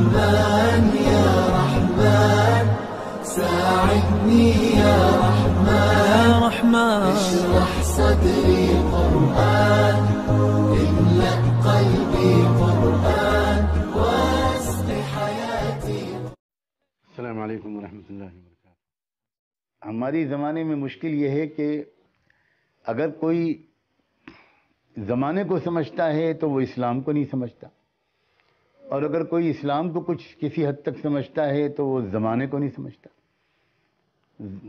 رحمن يا رحمن ساعدني يا رحمن اشرح صدري قرآن املأ قلبي قرآن واسق حياتي. السلام علیکم ورحمۃ اللہ وبرکاتہ. ہماری زمانے میں مشکل یہ ہے کہ اگر کوئی زمانے کو سمجھتا ہے تو وہ اسلام کو نہیں سمجھتا، اور اگر کوئی اسلام کو کسی حد تک سمجھتا ہے تو وہ زمانے کو نہیں سمجھتا.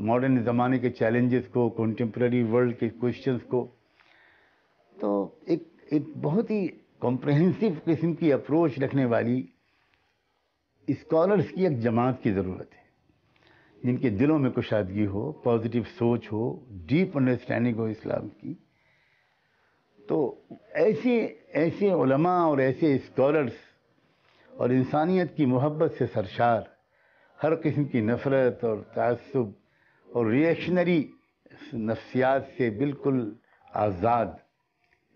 ماڈرن زمانے کے چیلنجز کو، کنٹمپرری ورلڈ کے کوشچنز کو. تو ایک بہت ہی کمپریہنسو قسم کی اپروچ رکھنے والی اسکالرس کی ایک جماعت کی ضرورت ہے، جن کے دلوں میں کشادگی ہو، پازیٹیو سوچ ہو، ڈیپ انڈرسٹینڈنگ ہو اسلام کی. تو ایسے علماء اور ایسے اسکالرس اور انسانیت کی محبت سے سرشار، ہر قسم کی نفرت اور تعصب اور ریئیکشنری نفسیات سے بالکل آزاد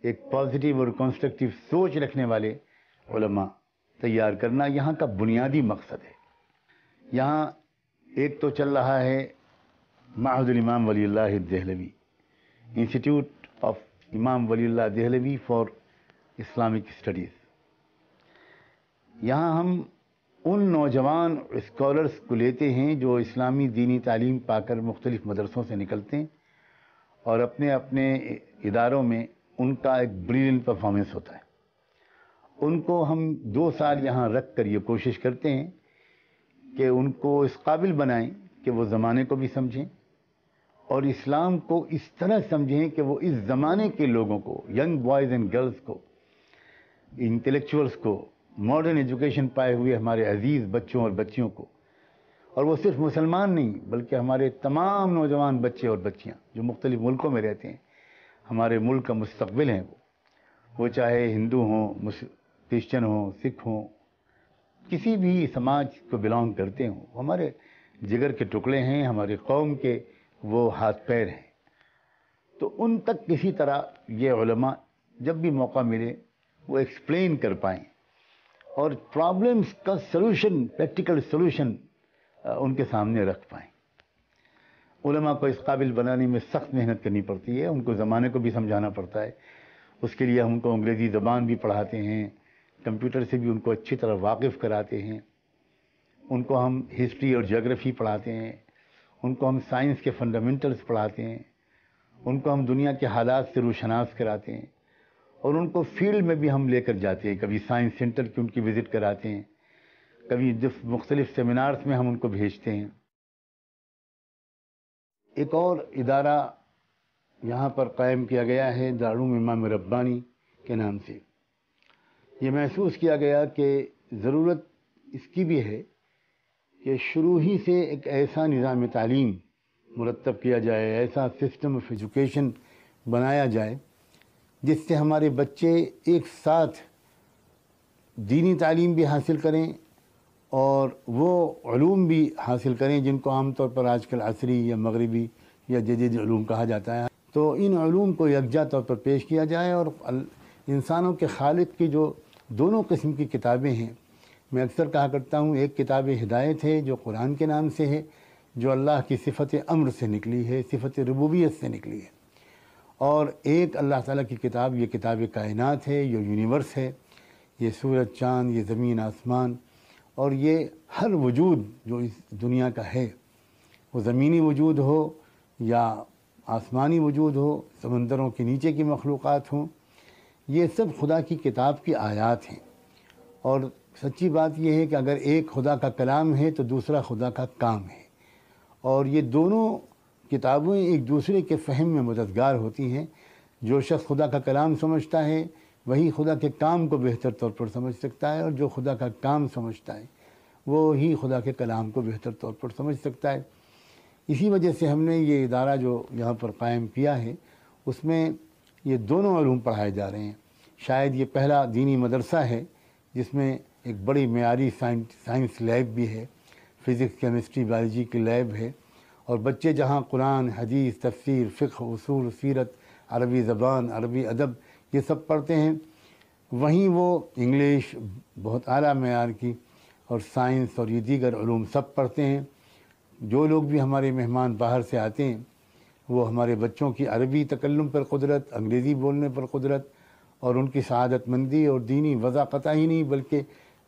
ایک پازیٹیو اور کنسٹرکٹیو سوچ رکھنے والے علماء تیار کرنا یہاں کا بنیادی مقصد ہے. یہاں ایک تو چل رہا ہے معہد الامام ولی اللہ دہلوی، انسٹیٹیوٹ آف امام ولی اللہ دہلوی فار اسلامک اسٹڈیز. یہاں ہم ان نوجوان اسکالرس کو لیتے ہیں جو اسلامی دینی تعلیم پا کر مختلف مدرسوں سے نکلتے ہیں، اور اپنے اداروں میں ان کا ایک بریلینٹ پرفارمنس ہوتا ہے. ان کو ہم 2 سال یہاں رکھ کر یہ کوشش کرتے ہیں کہ ان کو اس قابل بنائیں کہ وہ زمانے کو بھی سمجھیں اور اسلام کو اس طرح سمجھیں کہ وہ اس زمانے کے لوگوں کو، ینگ بوائز اینڈ گرلز کو، انٹلیکچوئلس کو، ماڈرن ایجوکیشن پائے ہوئے ہمارے عزیز بچوں اور بچیوں کو، اور وہ صرف مسلمان نہیں بلکہ ہمارے تمام نوجوان بچے اور بچیاں جو مختلف ملکوں میں رہتے ہیں، ہمارے ملک کا مستقبل ہیں، وہ چاہے ہندو ہوں، کرسچن ہوں، سکھ ہوں، کسی بھی سماج کو بلانگ کرتے ہوں، ہمارے جگر کے ٹکڑے ہیں، ہماری قوم کے وہ ہاتھ پیر ہیں. تو ان تک کسی طرح یہ علماء جب بھی موقع ملے وہ ایکسپلین کر پائیں اور پرابلمس کا سلوشن، پریکٹیکل سلوشن ان کے سامنے رکھ پائیں. علماء کو اس قابل بنانے میں سخت محنت کرنی پڑتی ہے، ان کو زمانے کو بھی سمجھانا پڑتا ہے. اس کے لیے ہم ان کو انگریزی زبان بھی پڑھاتے ہیں، کمپیوٹر سے بھی ان کو اچھی طرح واقف کراتے ہیں، ان کو ہم ہسٹری اور جیوگرافی پڑھاتے ہیں، ان کو ہم سائنس کے فنڈامنٹلز پڑھاتے ہیں، ان کو ہم دنیا کے حالات سے روشناس کراتے ہیں، اور ان کو فیلڈ میں بھی ہم لے کر جاتے ہیں. کبھی سائنس سینٹر کی ان کی وزٹ کراتے ہیں، کبھی مختلف سیمینارز میں ہم ان کو بھیجتے ہیں. ایک اور ادارہ یہاں پر قائم کیا گیا ہے دارالعلوم امام ربانی کے نام سے. یہ محسوس کیا گیا کہ ضرورت اس کی بھی ہے کہ شروع ہی سے ایک ایسا نظام تعلیم مرتب کیا جائے، ایسا سسٹم آف ایجوکیشن بنایا جائے جس سے ہمارے بچے ایک ساتھ دینی تعلیم بھی حاصل کریں اور وہ علوم بھی حاصل کریں جن کو عام طور پر آج کل عصری یا مغربی یا جدید علوم کہا جاتا ہے. تو ان علوم کو یکجا طور پر پیش کیا جائے، اور انسانوں کے خالق کی جو دونوں قسم کی کتابیں ہیں، میں اکثر کہا کرتا ہوں ایک کتاب ہدایت ہے جو قرآن کے نام سے ہے، جو اللہ کی صفت امر سے نکلی ہے، صفت ربوبیت سے نکلی ہے، اور ایک اللہ تعالیٰ کی کتاب، یہ کتاب کائنات ہے، یہ یونیورس ہے، یہ سورج چاند، یہ زمین آسمان، اور یہ ہر وجود جو اس دنیا کا ہے، وہ زمینی وجود ہو یا آسمانی وجود ہو، سمندروں کے نیچے کی مخلوقات ہوں، یہ سب خدا کی کتاب کی آیات ہیں. اور سچی بات یہ ہے کہ اگر ایک خدا کا کلام ہے تو دوسرا خدا کا کام ہے، اور یہ دونوں کتابیں ایک دوسرے کے فہم میں مددگار ہوتی ہیں. جو شخص خدا کا کلام سمجھتا ہے وہی خدا کے کام کو بہتر طور پر سمجھ سکتا ہے، اور جو خدا کا کام سمجھتا ہے وہی خدا کے کلام کو بہتر طور پر سمجھ سکتا ہے. اسی وجہ سے ہم نے یہ ادارہ جو یہاں پر قائم کیا ہے اس میں یہ دونوں علوم پڑھائے جا رہے ہیں. شاید یہ پہلا دینی مدرسہ ہے جس میں ایک بڑی معیاری سائنس لیب بھی ہے، فزکس، کیمسٹری، بایولوجی کی لیب ہے، اور بچے جہاں قرآن، حدیث، تفسیر، فقہ، اصول، سیرت، عربی زبان، عربی ادب یہ سب پڑھتے ہیں، وہیں وہ انگلش بہت اعلیٰ معیار کی اور سائنس اور یہ دیگر علوم سب پڑھتے ہیں۔ جو لوگ بھی ہمارے مہمان باہر سے آتے ہیں وہ ہمارے بچوں کی عربی تکلم پر قدرت، انگریزی بولنے پر قدرت اور ان کی سعادت مندی اور دینی وضاقت ہی نہیں بلکہ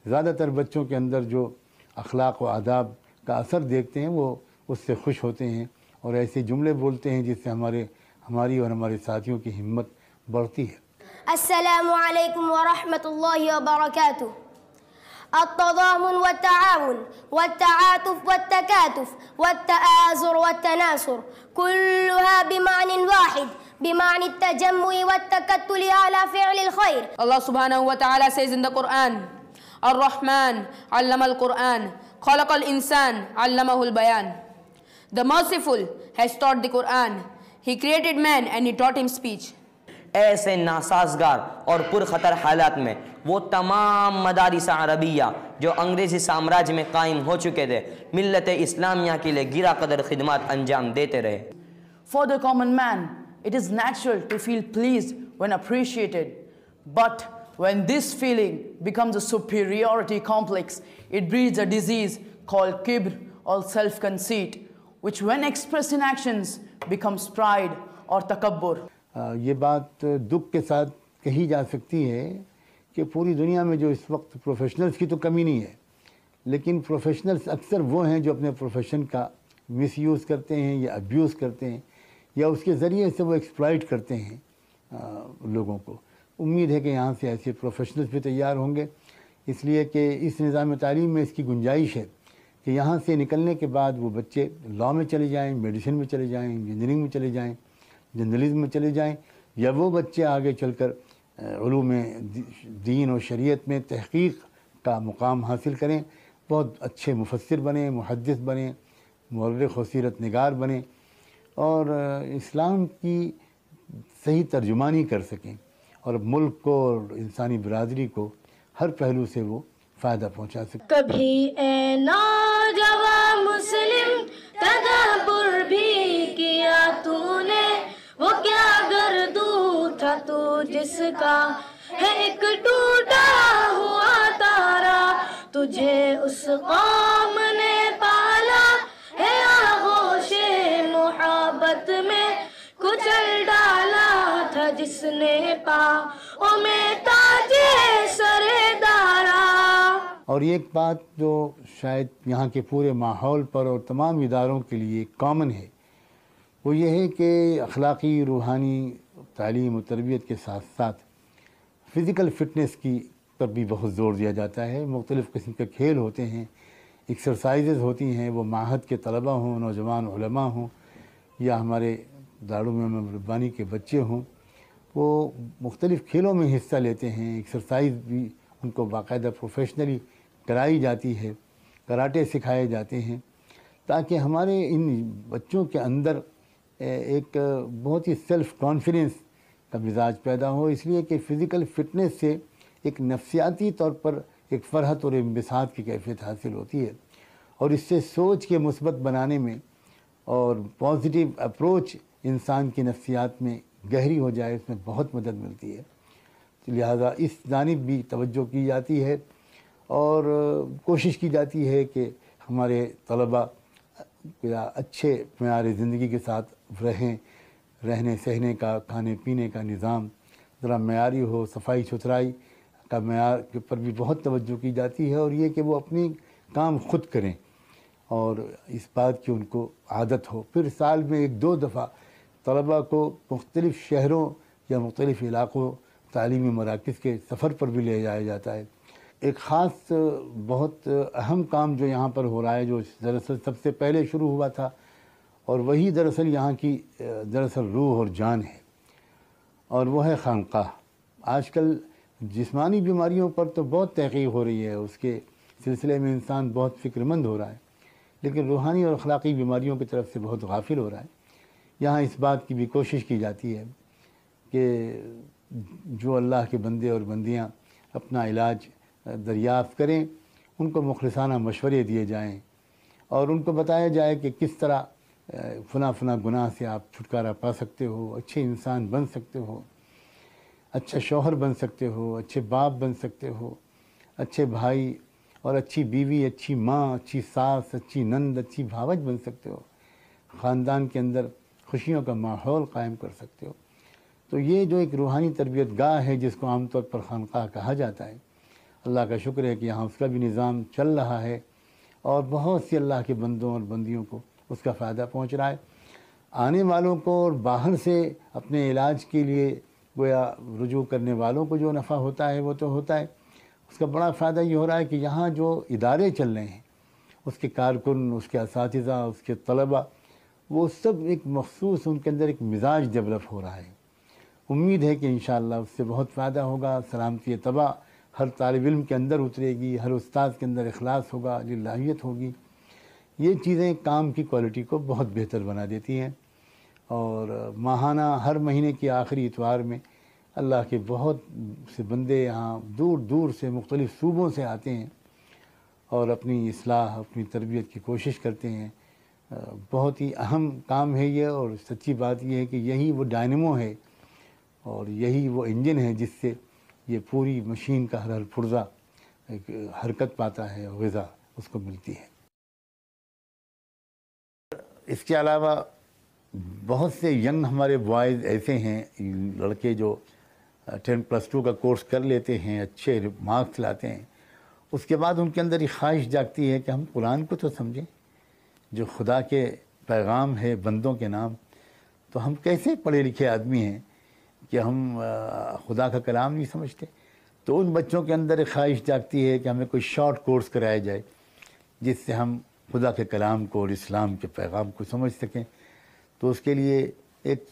زیادہ تر بچوں کے اندر جو اخلاق و آداب کا اثر دیکھتے ہیں وہ اس سے خوش ہوتے ہیں اور ایسے جملے بولتے ہیں جس سے ہماری اور ہمارے ساتھیوں کی ہمت بڑھتی ہے۔ السلام علیکم ورحمۃ اللہ وبرکاتہ۔ التضامن والتعاون والتعاطف والتكاتف والتآزر والتناصر كلها بمعنى واحد، بمعنى التجمع والتكتل على فعل الخير. Allah subhanahu wa ta'ala says in the Quran, Ar-Rahman allama al-Quran, khalaqa al-insan allamahu al-bayan. The merciful has taught the Quran. He created man and he taught him speech. ایسے ناسازگار اور پرخطر حالات میں وہ تمام مدارس عربیہ جو انگریزی سامراج میں قائم ہو چکے تھے ملت اسلامیہ کے لیے گرا قدر خدمات انجام دیتے رہے۔ For the common man, it is natural to feel pleased when appreciated. But when this feeling becomes a superiority complex, it breeds a disease called kibr or self-conceit, which when expressed in actions becomes pride or takabbur. یہ بات دکھ کے ساتھ کہی جا سکتی ہے کہ پوری دنیا میں جو اس وقت پروفیشنلز کی تو کمی نہیں ہے، لیکن پروفیشنلز اکثر وہ ہیں جو اپنے پروفیشن کا مس یوز کرتے ہیں یا ابیوز کرتے ہیں یا اس کے ذریعے سے وہ ایکسپلائٹ کرتے ہیں لوگوں کو۔ امید ہے کہ یہاں سے ایسے پروفیشنلز بھی تیار ہوں گے، اس لیے کہ اس نظام تعلیم میں اس کی گنجائش ہے کہ یہاں سے نکلنے کے بعد وہ بچے لاء میں چلے جائیں، میڈیسن میں چلے جائیں، انجینئرنگ میں چلے جائیں، جرنلزم میں چلے جائیں، یا وہ بچے آگے چل کر علوم دین اور شریعت میں تحقیق کا مقام حاصل کریں، بہت اچھے مفسر بنیں، محدث بنیں، مورخ و سیرت نگار بنیں اور اسلام کی صحیح ترجمانی کر سکیں اور ملک کو اور انسانی برادری کو ہر پہلو سے وہ فائدہ پہنچا سکیں۔ کبھی اے نوجوان مسلم تدبر بھی کیا تو نے، وہ کیا گردو تھا تو جس کا ہے ایک ٹوٹا ہوا تارا، تجھے اس قوم نے پالا ہے آغوش محبت میں، کچل ڈالا تھا جس نے پاؤں میں تاج سر دارا۔ اور ایک بات جو شاید یہاں کے پورے ماحول پر اور تمام اداروں کے لیے کامن ہے وہ یہ ہے کہ اخلاقی روحانی تعلیم و تربیت کے ساتھ ساتھ فزیکل فٹنس کی پر بھی بہت زور دیا جاتا ہے۔ مختلف قسم کے کھیل ہوتے ہیں، ایکسرسائزز ہوتی ہیں، وہ معہد کے طلبہ ہوں، نوجوان علماء ہوں یا ہمارے دارالعلوم ربانی کے بچے ہوں، وہ مختلف کھیلوں میں حصہ لیتے ہیں۔ ایکسرسائز بھی ان کو باقاعدہ پروفیشنلی کرائی جاتی ہے، کراٹے سکھائے جاتے ہیں تاکہ ہمارے ان بچوں کے اندر ایک بہت ہی سیلف کانفیڈنس کا مزاج پیدا ہو، اس لیے کہ فزیکل فٹنس سے ایک نفسیاتی طور پر ایک فرحت اور انبساط کی کیفیت حاصل ہوتی ہے اور اس سے سوچ کے مثبت بنانے میں اور پازیٹیو اپروچ انسان کی نفسیات میں گہری ہو جائے، اس میں بہت مدد ملتی ہے۔ لہذا اس جانب بھی توجہ کی جاتی ہے اور کوشش کی جاتی ہے کہ ہمارے طلباء اچھے معیار زندگی کے ساتھ رہنے سہنے کا، کھانے پینے کا نظام ذرا معیاری ہو، صفائی ستھرائی کا معیار کے پر بھی بہت توجہ کی جاتی ہے اور یہ کہ وہ اپنی کام خود کریں اور اس بات کی ان کو عادت ہو۔ پھر سال میں 1-2 دفعہ طلباء کو مختلف شہروں یا مختلف علاقوں تعلیمی مراکز کے سفر پر بھی لے جایا جاتا ہے۔ ایک خاص بہت اہم کام جو یہاں پر ہو رہا ہے، جو دراصل سب سے پہلے شروع ہوا تھا اور وہی دراصل یہاں کی روح اور جان ہے، اور وہ ہے خانقاہ۔ آج کل جسمانی بیماریوں پر تو بہت تحقیق ہو رہی ہے، اس کے سلسلے میں انسان بہت فکر مند ہو رہا ہے، لیکن روحانی اور اخلاقی بیماریوں کی طرف سے بہت غافل ہو رہا ہے۔ یہاں اس بات کی بھی کوشش کی جاتی ہے کہ جو اللہ کے بندے اور بندیاں اپنا علاج دریافت کریں ان کو مخلصانہ مشورے دیے جائیں اور ان کو بتایا جائے کہ کس طرح فلاں گناہ سے آپ چھٹکارا پا سکتے ہو، اچھے انسان بن سکتے ہو، اچھا شوہر بن سکتے ہو، اچھے باپ بن سکتے ہو، اچھے بھائی اور اچھی بیوی، اچھی ماں، اچھی ساس، اچھی نند، اچھی بھاوج بن سکتے ہو، خاندان کے اندر خوشیوں کا ماحول قائم کر سکتے ہو۔ تو یہ جو ایک روحانی تربیت گاہ ہے جس کو عام طور پر خانقاہ کہا جاتا ہے، اللہ کا شکر ہے کہ یہاں اس کا بھی نظام چل رہا ہے اور بہت سی اللہ کے بندوں اور بندیوں کو اس کا فائدہ پہنچ رہا ہے۔ آنے والوں کو اور باہر سے اپنے علاج کے لیے گویا رجوع کرنے والوں کو جو نفع ہوتا ہے وہ تو ہوتا ہے، اس کا بڑا فائدہ یہ ہو رہا ہے کہ یہاں جو ادارے چل رہے ہیں اس کے کارکن، اس کے اساتذہ، اس کے طلبہ، وہ سب ایک مخصوص ان کے اندر ایک مزاج ڈیولپ ہو رہا ہے۔ امید ہے کہ انشاءاللہ اس سے بہت فائدہ ہوگا، سلامتی طبع ہر طالب علم کے اندر اترے گی، ہر استاد کے اندر اخلاص ہوگا، للہیت ہوگی۔ یہ چیزیں کام کی کوالٹی کو بہت بہتر بنا دیتی ہیں، اور ماہانہ ہر مہینے کی آخری اتوار میں اللہ کے بہت سے بندے یہاں دور دور سے مختلف صوبوں سے آتے ہیں اور اپنی اصلاح، اپنی تربیت کی کوشش کرتے ہیں۔ بہت ہی اہم کام ہے یہ، اور سچی بات یہ ہے کہ یہی وہ ڈائنمو ہے اور یہی وہ انجن ہے جس سے یہ پوری مشین کا ہر پرزہ ایک حرکت پاتا ہے، غذا اس کو ملتی ہے۔ اس کے علاوہ بہت سے ینگ ہمارے بوائز ایسے ہیں، لڑکے جو 10+2 کا کورس کر لیتے ہیں، اچھے مارکس لاتے ہیں، اس کے بعد ان کے اندر یہ خواہش جاگتی ہے کہ ہم قرآن کو تو سمجھیں، جو خدا کے پیغام ہے بندوں کے نام، تو ہم کیسے پڑھے لکھے آدمی ہیں کہ ہم خدا کا کلام نہیں سمجھتے۔ تو ان بچوں کے اندر ایک خواہش جاگتی ہے کہ ہمیں کوئی شارٹ کورس کرایا جائے جس سے ہم خدا کے کلام کو اور اسلام کے پیغام کو سمجھ سکیں۔ تو اس کے لیے ایک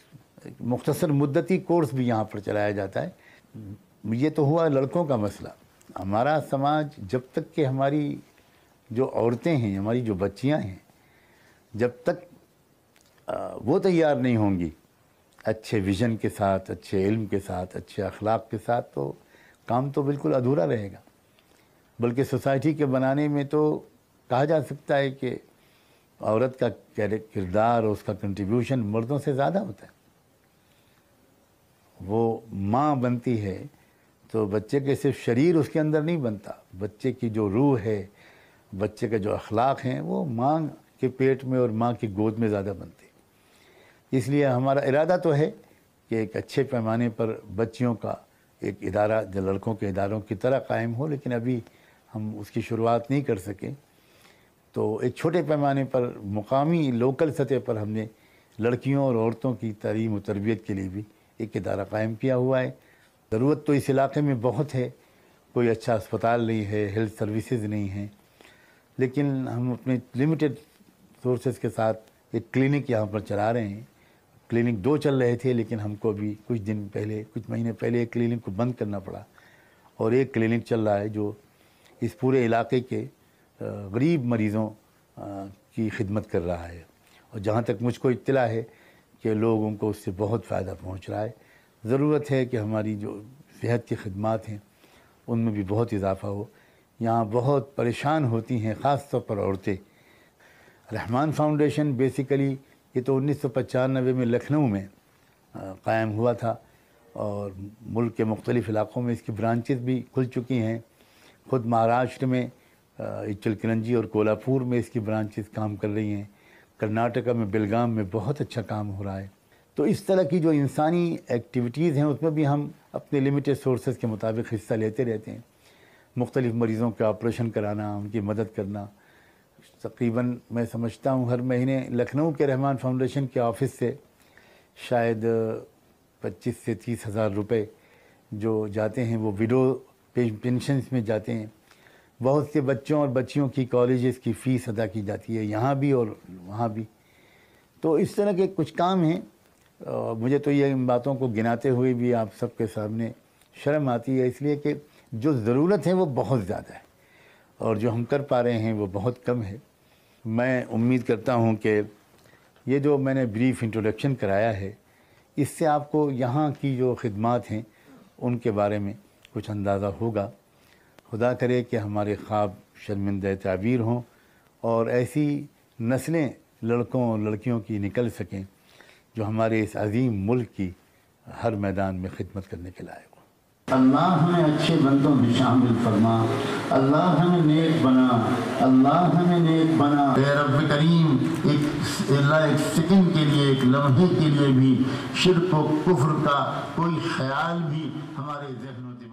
مختصر مدتی کورس بھی یہاں پر چلایا جاتا ہے۔ یہ تو ہوا لڑکوں کا مسئلہ۔ ہمارا سماج جب تک کہ ہماری جو عورتیں ہیں، ہماری جو بچیاں ہیں، جب تک وہ تیار نہیں ہوں گی اچھے ویژن کے ساتھ، اچھے علم کے ساتھ، اچھے اخلاق کے ساتھ، تو کام تو بالکل ادھورا رہے گا۔ بلکہ سوسائٹی کے بنانے میں تو کہا جا سکتا ہے کہ عورت کا کردار اور اس کا کنٹریبیوشن مردوں سے زیادہ ہوتا ہے۔ وہ ماں بنتی ہے تو بچے کے صرف شریر اس کے اندر نہیں بنتا، بچے کی جو روح ہے، بچے کے جو اخلاق ہیں، وہ ماں کے پیٹ میں اور ماں کی گود میں زیادہ بنتے ہیں۔ اس لیے ہمارا ارادہ تو ہے کہ ایک اچھے پیمانے پر بچیوں کا ایک ادارہ جو لڑکوں کے اداروں کی طرح قائم ہو، لیکن ابھی ہم اس کی شروعات نہیں کر سکے۔ تو ایک چھوٹے پیمانے پر مقامی لوکل سطح پر ہم نے لڑکیوں اور عورتوں کی تعلیم و تربیت کے لیے بھی ایک ادارہ قائم کیا ہوا ہے۔ ضرورت تو اس علاقے میں بہت ہے، کوئی اچھا اسپتال نہیں ہے، ہیلتھ سروسز نہیں ہیں، لیکن ہم اپنے لمیٹڈ سورسز کے ساتھ ایک کلینک یہاں پر چلا رہے ہیں۔ کلینک 2 چل رہے تھے، لیکن ہم کو ابھی کچھ مہینے پہلے ایک کلینک کو بند کرنا پڑا، اور ایک کلینک چل رہا ہے جو اس پورے علاقے کے غریب مریضوں کی خدمت کر رہا ہے، اور جہاں تک مجھ کو اطلاع ہے کہ لوگوں کو اس سے بہت فائدہ پہنچ رہا ہے۔ ضرورت ہے کہ ہماری جو صحت کی خدمات ہیں ان میں بھی بہت اضافہ ہو۔ یہاں بہت پریشان ہوتی ہیں، خاص طور پر عورتیں۔ رحمان فاؤنڈیشن بیسیکلی یہ تو 1995 میں لکھنؤ میں قائم ہوا تھا، اور ملک کے مختلف علاقوں میں اس کی برانچز بھی کھل چکی ہیں۔ خود مہاراشٹر میں اچلکرنجی اور کولہاپور میں اس کی برانچز کام کر رہی ہیں۔ کرناٹکا میں بیلگام میں بہت اچھا کام ہو رہا ہے۔ تو اس طرح کی جو انسانی ایکٹیویٹیز ہیں اس میں بھی ہم اپنے لمیٹڈ سورسز کے مطابق حصہ لیتے رہتے ہیں۔ مختلف مریضوں کے آپریشن کرانا، ان کی مدد کرنا۔ تقریباً میں سمجھتا ہوں ہر مہینے لکھنؤ کے رحمان فاؤنڈیشن کے آفس سے شاید 25 سے 30 ہزار روپے جو جاتے ہیں وہ ویڈو پینشنز میں جاتے ہیں۔ بہت سے بچوں اور بچیوں کی کالجز کی فیس ادا کی جاتی ہے، یہاں بھی اور وہاں بھی۔ تو اس طرح کے کچھ کام ہیں۔ مجھے تو یہ ان باتوں کو گناتے ہوئے بھی آپ سب کے سامنے شرم آتی ہے، اس لیے کہ جو ضرورت ہے وہ بہت زیادہ ہے، اور جو ہم کر پا رہے ہیں وہ بہت کم ہے۔ میں امید کرتا ہوں کہ یہ جو میں نے بریف انٹروڈکشن کرایا ہے، اس سے آپ کو یہاں کی جو خدمات ہیں ان کے بارے میں کچھ اندازہ ہوگا۔ خدا کرے کہ ہمارے خواب شرمندہ تعبیر ہوں، اور ایسی نسلیں لڑکوں اور لڑکیوں کی نکل سکیں جو ہمارے اس عظیم ملک کی ہر میدان میں خدمت کرنے کے لائق ہوں۔ اللہ ہمیں اچھے بندوں میں شامل فرما، اللہ ہمیں نیک بنا، اللہ ہمیں نیک بنا۔ اے رب کریم، ایک سیکنڈ کے لیے، ایک لمحے کے لیے بھی شرک و کفر کا کوئی خیال بھی ہمارے ذہنوں سے